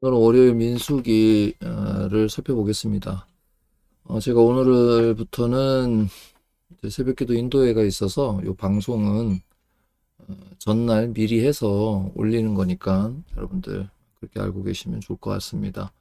오늘 월요일 민수기를 살펴보겠습니다. 제가 오늘부터는 이제 새벽기도 인도회가 있어서 이 방송은 전날 미리 해서 올리는 거니까 여러분들 그렇게 알고 계시면 좋을 것 같습니다.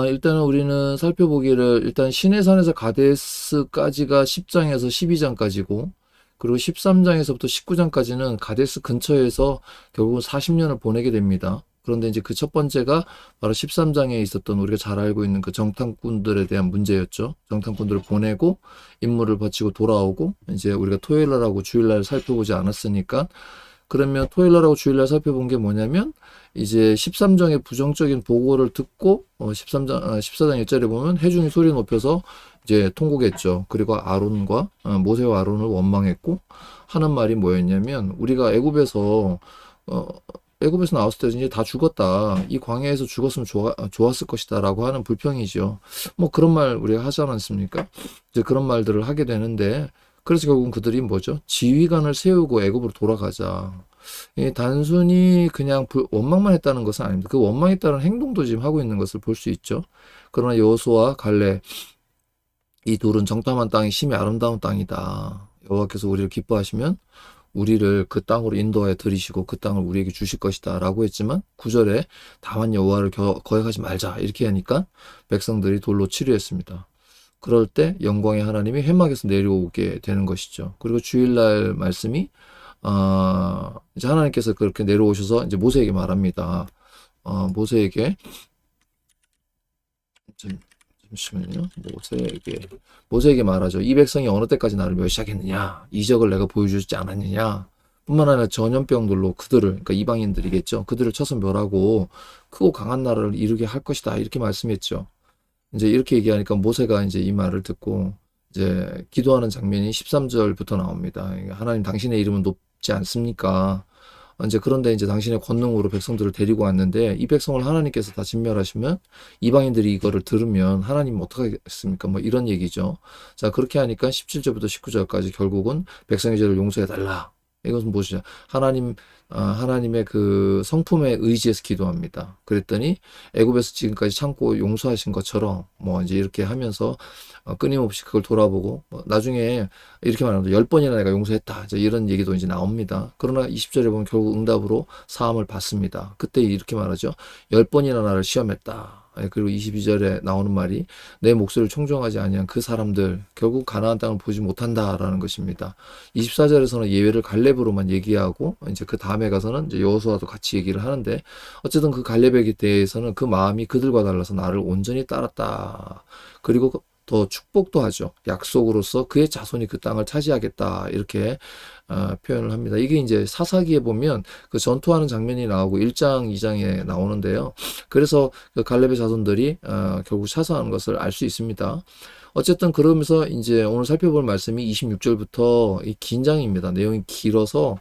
일단은 우리는 살펴보기를 일단 신해산에서 가데스까지가 10장에서 12장까지고 그리고 13장에서부터 19장까지는 가데스 근처에서 결국은 40년을 보내게 됩니다. 그런데 이제 그 첫 번째가 바로 13장에 있었던 우리가 잘 알고 있는 그 정탐꾼들에 대한 문제였죠. 정탐꾼들을 보내고 임무를 바치고 돌아오고 이제 우리가 토요일날하고 주일날 살펴보지 않았으니까 그러면 토요일날하고 주일날 살펴본 게 뭐냐면 이제 13장의 부정적인 보고를 듣고 14장 1절에 보면 회중이 소리 높여서 이제 통곡했죠. 그리고 아론과 모세와 아론을 원망했고 하는 말이 뭐였냐면 우리가 어, 애굽에서 나왔을 때 이제 다 죽었다. 이 광야에서 죽었으면 좋았을 것이다라고 하는 불평이죠. 뭐 그런 말 우리가 하지 않았습니까? 이제 그런 말들을 하게 되는데 그래서 결국은 그들이 뭐죠? 지휘관을 세우고 애굽으로 돌아가자. 단순히 그냥 원망만 했다는 것은 아닙니다. 그 원망에 따른 행동도 지금 하고 있는 것을 볼 수 있죠. 그러나 여호수아와 갈렙 이 둘은 정탐한 땅이 심히 아름다운 땅이다. 여호와께서 우리를 기뻐하시면 우리를 그 땅으로 인도하여 들이시고 그 땅을 우리에게 주실 것이다 라고 했지만 9절에 다만 여호와를 거역하지 말자 이렇게 하니까 백성들이 돌로 치루했습니다. 그럴 때 영광의 하나님이 회막에서 내려오게 되는 것이죠. 그리고 주일날 말씀이 이제 하나님께서 그렇게 내려오셔서 이제 모세에게 말합니다. 모세에게 잠시만요. 모세에게 말하죠. 이 백성이 어느 때까지 나를 멸시하겠느냐? 이적을 내가 보여주지 않았느냐? 뿐만 아니라 전염병들로 그들을, 그러니까 이방인들이겠죠. 그들을 쳐서 멸하고 크고 강한 나라를 이루게 할 것이다. 이렇게 말씀했죠. 이제 이렇게 얘기하니까 모세가 이제 이 말을 듣고 이제 기도하는 장면이 13절부터 나옵니다. 하나님 당신의 이름은 높지 않습니까? 이제 그런데 이제 당신의 권능으로 백성들을 데리고 왔는데 이 백성을 하나님께서 다 진멸하시면 이방인들이 이거를 들으면 하나님 어떡하겠습니까? 뭐 이런 얘기죠. 자, 그렇게 하니까 17절부터 19절까지 결국은 백성의 죄를 용서해 달라. 이것은 무엇이냐? 하나님의 그 성품에 의지해서 기도합니다. 그랬더니 애굽에서 지금까지 참고 용서하신 것처럼 뭐 이제 이렇게 하면서 끊임없이 그걸 돌아보고 뭐 나중에 이렇게 말합니다. 10번이나 내가 용서했다. 이제 이런 얘기도 이제 나옵니다. 그러나 20절에 보면 결국 응답으로 사함을 받습니다. 그때 이렇게 말하죠. 10번이나 나를 시험했다. 그리고 22절에 나오는 말이 내 목소리를 청종하지 아니한 그 사람들 결국 가나안 땅을 보지 못한다라는 것입니다. 24절에서는 예외를 갈렙으로만 얘기하고 이제 그 다음에 가서는 이제 여호수아도 같이 얘기를 하는데 어쨌든 그 갈렙에게 대해서는 그 마음이 그들과 달라서 나를 온전히 따랐다. 그리고 더 축복도 하죠. 약속으로서 그의 자손이 그 땅을 차지하겠다. 이렇게 표현을 합니다. 이게 이제 사사기에 보면 그 전투하는 장면이 나오고 1장, 2장에 나오는데요. 그래서 그 갈렙의 자손들이 결국 차서하는 것을 알 수 있습니다. 어쨌든 그러면서 이제 오늘 살펴볼 말씀이 26절부터 이 긴장입니다. 내용이 길어서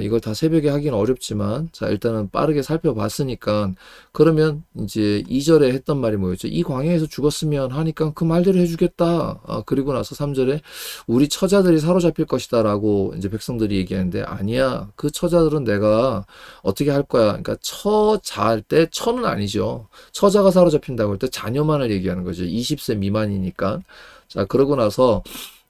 이걸 다 새벽에 하기는 어렵지만, 자, 일단은 빠르게 살펴봤으니까, 그러면 이제 2절에 했던 말이 뭐였죠? 이 광야에서 죽었으면 하니까 그 말대로 해주겠다. 그리고 나서 3절에 우리 처자들이 사로잡힐 것이다 라고 이제 백성들이 얘기하는데, 아니야. 그 처자들은 내가 어떻게 할 거야. 그러니까 처자할 때 처는 아니죠. 처자가 사로잡힌다고 할 때 자녀만을 얘기하는 거죠. 20세 미만이니까. 자, 그러고 나서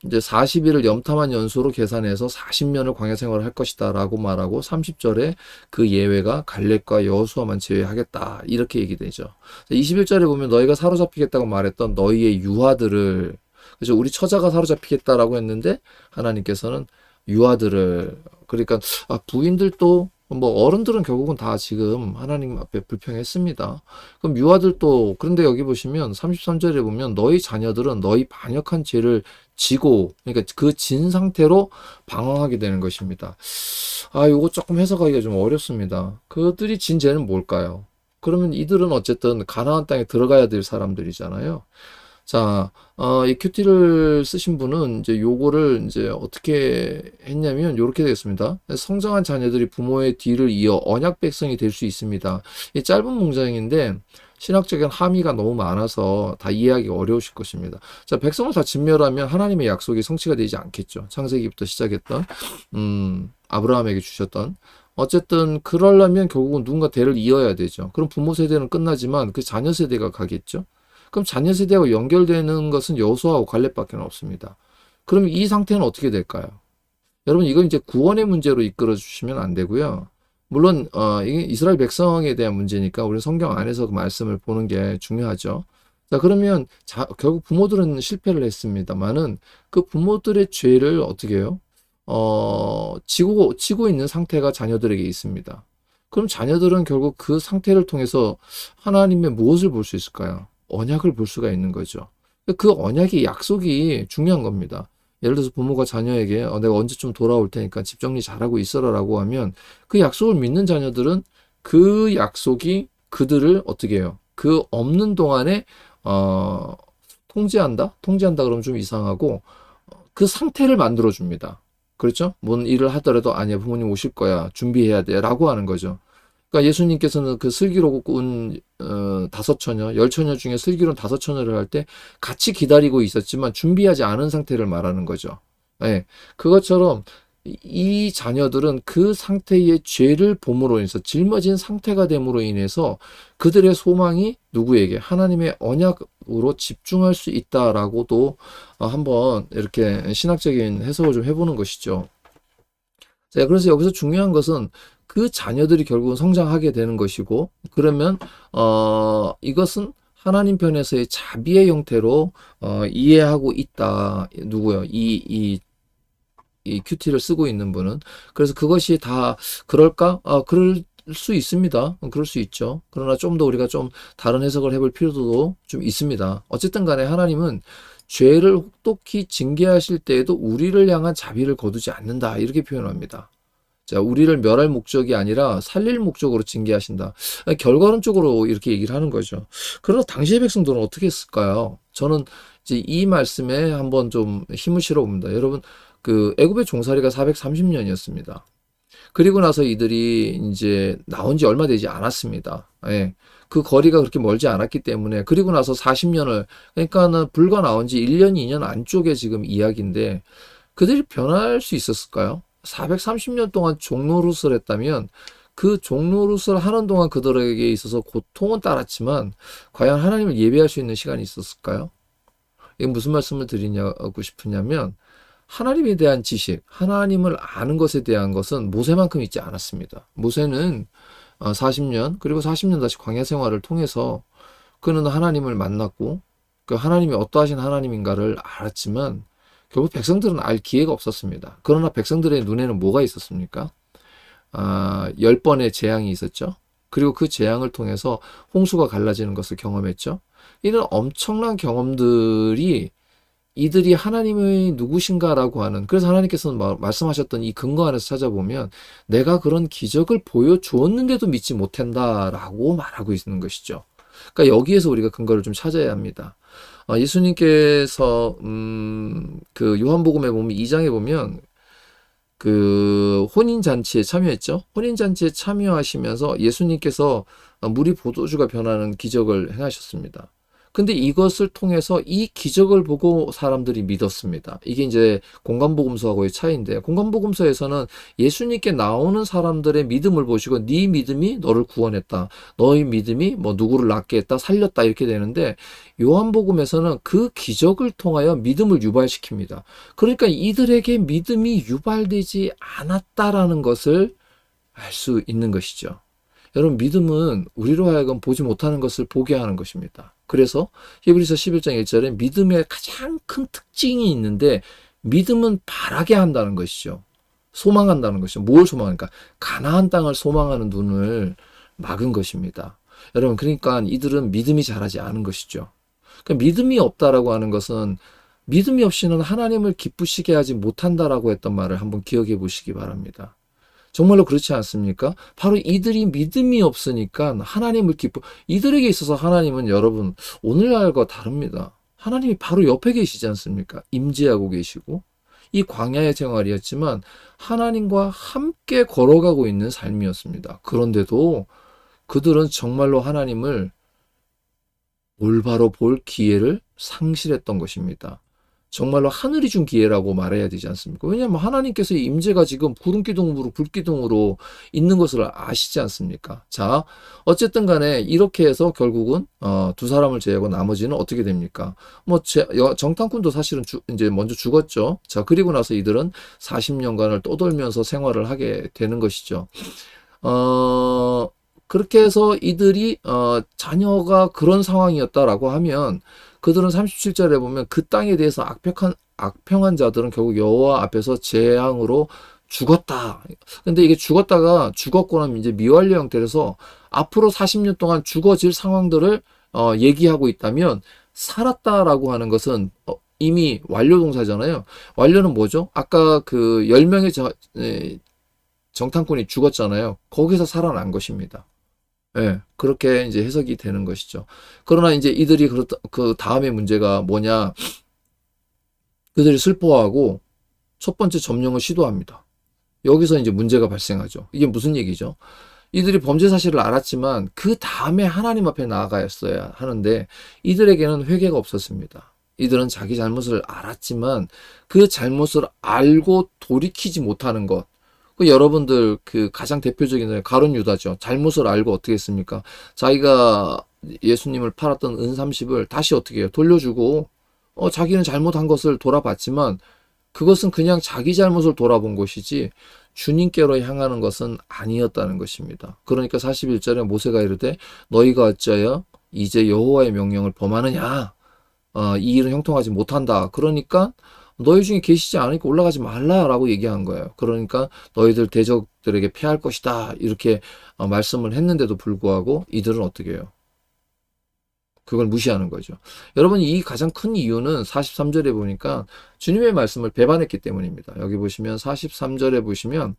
이제 40일을 염탐한 연수로 계산해서 40년을 광야 생활을 할 것이다 라고 말하고 30절에 그 예외가 갈렙과 여호수아만 제외하겠다 이렇게 얘기되죠. 21절에 보면 너희가 사로잡히겠다고 말했던 너희의 유아들을 그래서 우리 처자가 사로잡히겠다라고 했는데 하나님께서는 유아들을 그러니까 부인들도 뭐 어른들은 결국은 다 지금 하나님 앞에 불평했습니다. 그럼 유아들도 그런데 여기 보시면 33절에 보면 너희 자녀들은 너희 반역한 죄를 지고 그러니까 그 진 상태로 방황하게 되는 것입니다. 요거 조금 해석하기가 좀 어렵습니다. 그들이 진 죄는 뭘까요? 그러면 이들은 어쨌든 가나안 땅에 들어가야 될 사람들이잖아요. 자, 이 큐티를 쓰신 분은 이제 요거를 이제 어떻게 했냐면 요렇게 되겠습니다. 성장한 자녀들이 부모의 뒤를 이어 언약 백성이 될 수 있습니다. 이 짧은 문장인데 신학적인 함의가 너무 많아서 다 이해하기 어려우실 것입니다. 자, 백성을 다 진멸하면 하나님의 약속이 성취가 되지 않겠죠. 창세기부터 시작했던 아브라함에게 주셨던 어쨌든 그러려면 결국은 누군가 대를 이어야 되죠. 그럼 부모 세대는 끝나지만 그 자녀 세대가 가겠죠. 그럼 자녀 세대하고 연결되는 것은 여호수아하고 갈렙밖에 없습니다. 그럼 이 상태는 어떻게 될까요? 여러분 이건 이제 구원의 문제로 이끌어 주시면 안 되고요. 물론 이게 이스라엘 백성에 대한 문제니까 우리 성경 안에서 그 말씀을 보는 게 중요하죠. 자 그러면 결국 부모들은 실패를 했습니다만은 그 부모들의 죄를 어떻게 해요? 지고 있는 상태가 자녀들에게 있습니다. 그럼 자녀들은 결국 그 상태를 통해서 하나님의 무엇을 볼 수 있을까요? 언약을 볼 수가 있는 거죠. 그 언약이 약속이 중요한 겁니다. 예를 들어서 부모가 자녀에게 내가 언제쯤 돌아올 테니까 집 정리 잘하고 있어라라고 하면 그 약속을 믿는 자녀들은 그 약속이 그들을 어떻게 해요? 그 없는 동안에 통제한다? 통제한다 그러면 좀 이상하고 그 상태를 만들어 줍니다. 그렇죠? 뭔 일을 하더라도 아니야 부모님 오실 거야 준비해야 돼라고 하는 거죠. 그러니까 예수님께서는 그 슬기로운 5처녀, 10처녀 중에 슬기로운 5처녀를 할 때 같이 기다리고 있었지만 준비하지 않은 상태를 말하는 거죠. 예. 그것처럼 이 자녀들은 그 상태의 죄를 봄으로 인해서 짊어진 상태가 됨으로 인해서 그들의 소망이 누구에게? 하나님의 언약으로 집중할 수 있다라고도 한번 이렇게 신학적인 해석을 좀 해보는 것이죠. 자, 그래서 여기서 중요한 것은 그 자녀들이 결국은 성장하게 되는 것이고, 그러면, 이것은 하나님 편에서의 자비의 형태로, 이해하고 있다. 누구요? 이 큐티를 쓰고 있는 분은. 그래서 그것이 다 그럴까? 그럴 수 있습니다. 그럴 수 있죠. 그러나 좀 더 우리가 좀 다른 해석을 해볼 필요도 좀 있습니다. 어쨌든 간에 하나님은 죄를 혹독히 징계하실 때에도 우리를 향한 자비를 거두지 않는다. 이렇게 표현합니다. 자, 우리를 멸할 목적이 아니라 살릴 목적으로 징계하신다. 결과론적으로 이렇게 얘기를 하는 거죠. 그러나 당시의 백성들은 어떻게 했을까요? 저는 이제 이 말씀에 한번 좀 힘을 실어 봅니다. 여러분, 그 애굽의 종살이가 430년이었습니다. 그리고 나서 이들이 이제 나온 지 얼마 되지 않았습니다. 예. 그 거리가 그렇게 멀지 않았기 때문에 그리고 나서 40년을 그러니까는 불과 나온 지 1년, 2년 안쪽에 지금 이야기인데 그들이 변할 수 있었을까요? 430년 동안 종노릇을 했다면 그 종노릇을 하는 동안 그들에게 있어서 고통은 따랐지만 과연 하나님을 예배할 수 있는 시간이 있었을까요? 이게 무슨 말씀을 드리냐고 싶으냐면 하나님에 대한 지식, 하나님을 아는 것에 대한 것은 모세만큼 있지 않았습니다. 모세는 40년, 그리고 40년 다시 광야 생활을 통해서 그는 하나님을 만났고, 그 하나님이 어떠하신 하나님인가를 알았지만, 결국 백성들은 알 기회가 없었습니다. 그러나 백성들의 눈에는 뭐가 있었습니까? 10번의 재앙이 있었죠. 그리고 그 재앙을 통해서 홍수가 갈라지는 것을 경험했죠. 이런 엄청난 경험들이 이들이 하나님의 누구신가라고 하는 그래서 하나님께서는 말씀하셨던 이 근거 안에서 찾아보면 내가 그런 기적을 보여주었는데도 믿지 못한다라고 말하고 있는 것이죠. 그러니까 여기에서 우리가 근거를 좀 찾아야 합니다. 예수님께서 그 요한복음에 보면 2장에 보면 그 혼인잔치에 참여했죠. 혼인잔치에 참여하시면서 예수님께서 물이 포도주가 변하는 기적을 행하셨습니다. 근데 이것을 통해서 이 기적을 보고 사람들이 믿었습니다. 이게 이제 공간복음서하고의 차이인데 공간복음서에서는 예수님께 나오는 사람들의 믿음을 보시고 네 믿음이 너를 구원했다. 너의 믿음이 뭐 누구를 낫게 했다. 살렸다. 이렇게 되는데 요한복음에서는 그 기적을 통하여 믿음을 유발시킵니다. 그러니까 이들에게 믿음이 유발되지 않았다라는 것을 알 수 있는 것이죠. 여러분 믿음은 우리로 하여금 보지 못하는 것을 보게 하는 것입니다. 그래서 히브리서 11장 1절에 믿음의 가장 큰 특징이 있는데 믿음은 바라게 한다는 것이죠. 소망한다는 것이죠. 뭘 소망하니까? 가나안 땅을 소망하는 눈을 막은 것입니다. 여러분 그러니까 이들은 믿음이 자라지 않은 것이죠. 그러니까 믿음이 없다라고 하는 것은 믿음이 없이는 하나님을 기쁘시게 하지 못한다라고 했던 말을 한번 기억해 보시기 바랍니다. 정말로 그렇지 않습니까? 바로 이들이 믿음이 없으니까 하나님을 이들에게 있어서 하나님은 여러분, 오늘날과 다릅니다. 하나님이 바로 옆에 계시지 않습니까? 임재하고 계시고, 이 광야의 생활이었지만, 하나님과 함께 걸어가고 있는 삶이었습니다. 그런데도 그들은 정말로 하나님을 올바로 볼 기회를 상실했던 것입니다. 정말로 하늘이 준 기회라고 말해야 되지 않습니까? 왜냐하면 하나님께서의 임재가 지금 구름기둥으로 불기둥으로 있는 것을 아시지 않습니까? 자, 어쨌든 간에 이렇게 해서 결국은 두 사람을 제외하고 나머지는 어떻게 됩니까? 뭐 정탐꾼도 사실은 이제 먼저 죽었죠. 자, 그리고 나서 이들은 40년간을 떠돌면서 생활을 하게 되는 것이죠. 그렇게 해서 이들이 자녀가 그런 상황이었다라고 하면 그들은 37절에 보면 그 땅에 대해서 악평한 자들은 결국 여호와 앞에서 재앙으로 죽었다. 근데 이게 죽었고 나면 이제 미완료 형태라서 앞으로 40년 동안 죽어질 상황들을 얘기하고 있다면 살았다라고 하는 것은 이미 완료 동사잖아요. 완료는 뭐죠? 아까 그 10명의 정탐꾼이 죽었잖아요. 거기서 살아난 것입니다. 예, 그렇게 이제 해석이 되는 것이죠. 그러나 이제 이들이 그 다음에 문제가 뭐냐. 그들이 슬퍼하고 첫 번째 점령을 시도합니다. 여기서 이제 문제가 발생하죠. 이게 무슨 얘기죠? 이들이 범죄 사실을 알았지만 그 다음에 하나님 앞에 나아가였어야 하는데 이들에게는 회개가 없었습니다. 이들은 자기 잘못을 알았지만 그 잘못을 알고 돌이키지 못하는 것. 여러분들 그 가장 대표적인 가룟 유다죠. 잘못을 알고 어떻게 했습니까? 자기가 예수님을 팔았던 은 30을 다시 어떻게 해요? 돌려주고 자기는 잘못한 것을 돌아봤지만 그것은 그냥 자기 잘못을 돌아본 것이지 주님께로 향하는 것은 아니었다는 것입니다. 그러니까 41절에 모세가 이르되 너희가 어찌하여 이제 여호와의 명령을 범하느냐? 이 일은 형통하지 못한다. 그러니까 너희 중에 계시지 않으니까 올라가지 말라라고 얘기한 거예요. 그러니까 너희들 대적들에게 패할 것이다. 이렇게 말씀을 했는데도 불구하고 이들은 어떻게 해요? 그걸 무시하는 거죠. 여러분, 이 가장 큰 이유는 43절에 보니까 주님의 말씀을 배반했기 때문입니다. 여기 보시면 43절에 보시면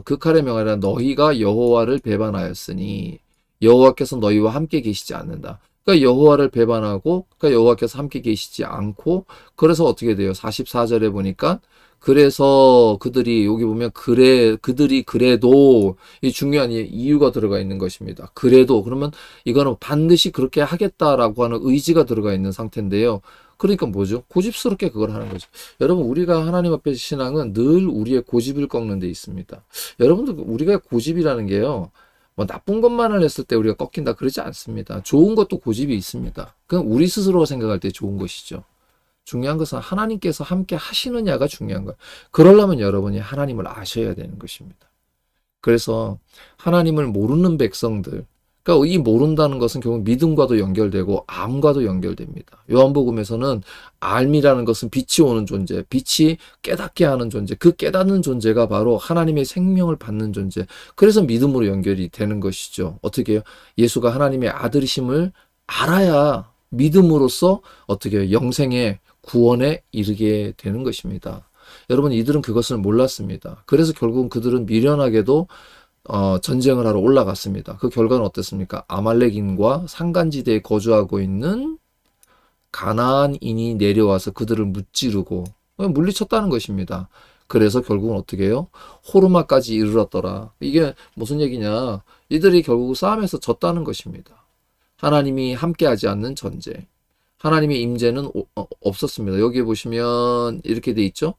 그 칼의 명하라 너희가 여호와를 배반하였으니 여호와께서 너희와 함께 계시지 않는다. 그러니까 여호와를 배반하고 그러니까 여호와께서 함께 계시지 않고 그래서 어떻게 돼요? 44절에 보니까 그래서 그들이 여기 보면 그들이 그래도 이 중요한 이유가 들어가 있는 것입니다. 그래도 그러면 이거는 반드시 그렇게 하겠다라고 하는 의지가 들어가 있는 상태인데요. 그러니까 뭐죠? 고집스럽게 그걸 하는 거죠. 여러분 우리가 하나님 앞에 신앙은 늘 우리의 고집을 꺾는 데 있습니다. 여러분들 우리가 고집이라는 게요. 뭐 나쁜 것만을 했을 때 우리가 꺾인다 그러지 않습니다. 좋은 것도 고집이 있습니다. 그건 우리 스스로가 생각할 때 좋은 것이죠. 중요한 것은 하나님께서 함께 하시느냐가 중요한 거예요. 그러려면 여러분이 하나님을 아셔야 되는 것입니다. 그래서 하나님을 모르는 백성들, 그러니까 이 모른다는 것은 결국 믿음과도 연결되고 암과도 연결됩니다. 요한복음에서는 알미라는 것은 빛이 오는 존재, 빛이 깨닫게 하는 존재, 그 깨닫는 존재가 바로 하나님의 생명을 받는 존재. 그래서 믿음으로 연결이 되는 것이죠. 어떻게 해요? 예수가 하나님의 아들이심을 알아야 믿음으로써 어떻게 해요? 영생의 구원에 이르게 되는 것입니다. 여러분 이들은 그것을 몰랐습니다. 그래서 결국은 그들은 미련하게도 전쟁을 하러 올라갔습니다. 그 결과는 어땠습니까? 아말렉인과 산간지대에 거주하고 있는 가나안인이 내려와서 그들을 무찌르고 물리쳤다는 것입니다. 그래서 결국은 어떻게 해요? 호르마까지 이르렀더라. 이게 무슨 얘기냐? 이들이 결국 싸움에서 졌다는 것입니다. 하나님이 함께하지 않는 전쟁. 하나님의 임재는 없었습니다. 여기 보시면 이렇게 돼 있죠.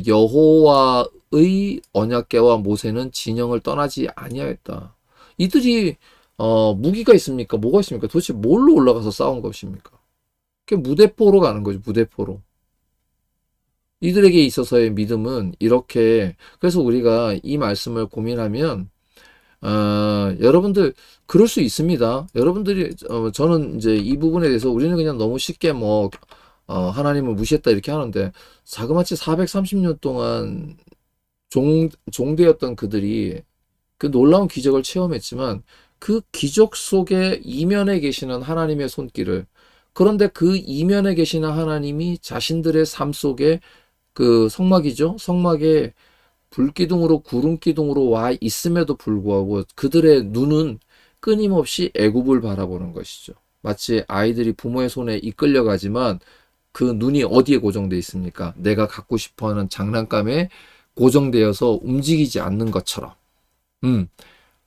여호와의 언약궤와 모세는 진영을 떠나지 아니하였다. 이들이 무기가 있습니까? 뭐가 있습니까? 도대체 뭘로 올라가서 싸운 것입니까? 그게 무대포로 가는 거죠. 무대포로. 이들에게 있어서의 믿음은 이렇게 그래서 우리가 이 말씀을 고민하면 여러분들 그럴 수 있습니다. 여러분들이 저는 이제 이 부분에 대해서 우리는 그냥 너무 쉽게 하나님을 무시했다 이렇게 하는데 자그마치 430년 동안 종되었던 그들이 그 놀라운 기적을 체험했지만 그 기적 속에 이면에 계시는 하나님의 손길을 그런데 그 이면에 계시는 하나님이 자신들의 삶 속에 그 성막이죠. 성막에 불기둥으로 구름기둥으로 와 있음에도 불구하고 그들의 눈은 끊임없이 애굽을 바라보는 것이죠. 마치 아이들이 부모의 손에 이끌려가지만 그 눈이 어디에 고정되어 있습니까? 내가 갖고 싶어하는 장난감에 고정되어서 움직이지 않는 것처럼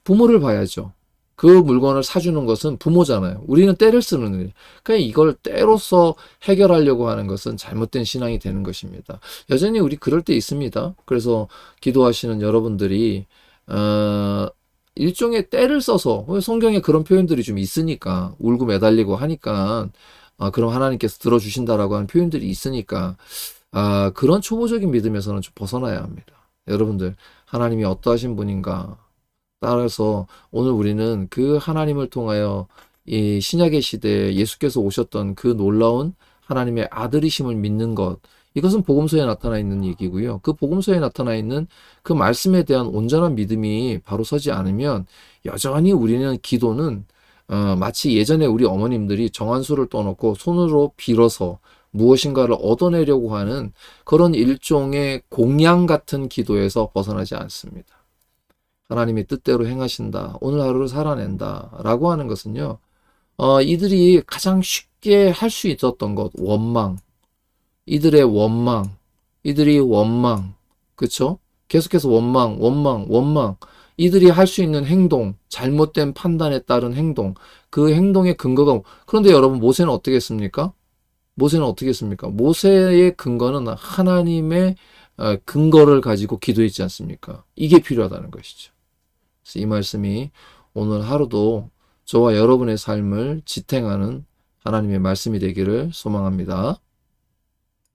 부모를 봐야죠. 그 물건을 사주는 것은 부모잖아요. 우리는 때를 쓰는 거예요. 그러니까 이걸 때로서 해결하려고 하는 것은 잘못된 신앙이 되는 것입니다. 여전히 우리 그럴 때 있습니다. 그래서 기도하시는 여러분들이 일종의 때를 써서 성경에 그런 표현들이 좀 있으니까 울고 매달리고 하니까 그럼 하나님께서 들어주신다라고 하는 표현들이 있으니까 그런 초보적인 믿음에서는 좀 벗어나야 합니다. 여러분들 하나님이 어떠하신 분인가 따라서 오늘 우리는 그 하나님을 통하여 이 신약의 시대에 예수께서 오셨던 그 놀라운 하나님의 아들이심을 믿는 것, 이것은 복음서에 나타나 있는 얘기고요. 그 복음서에 나타나 있는 그 말씀에 대한 온전한 믿음이 바로 서지 않으면 여전히 우리는 기도는 마치 예전에 우리 어머님들이 정한수를 떠놓고 손으로 빌어서 무엇인가를 얻어내려고 하는 그런 일종의 공양 같은 기도에서 벗어나지 않습니다. 하나님이 뜻대로 행하신다. 오늘 하루를 살아낸다. 라고 하는 것은요. 이들이 가장 쉽게 할 수 있었던 것, 원망. 이들의 원망. 이들이 원망. 그쵸? 계속해서 원망. 이들이 할 수 있는 행동, 잘못된 판단에 따른 행동. 그 행동의 근거가, 그런데 여러분, 모세는 어떻게 했습니까? 모세의 근거는 하나님의 근거를 가지고 기도했지 않습니까? 이게 필요하다는 것이죠. 그래서 이 말씀이 오늘 하루도 저와 여러분의 삶을 지탱하는 하나님의 말씀이 되기를 소망합니다.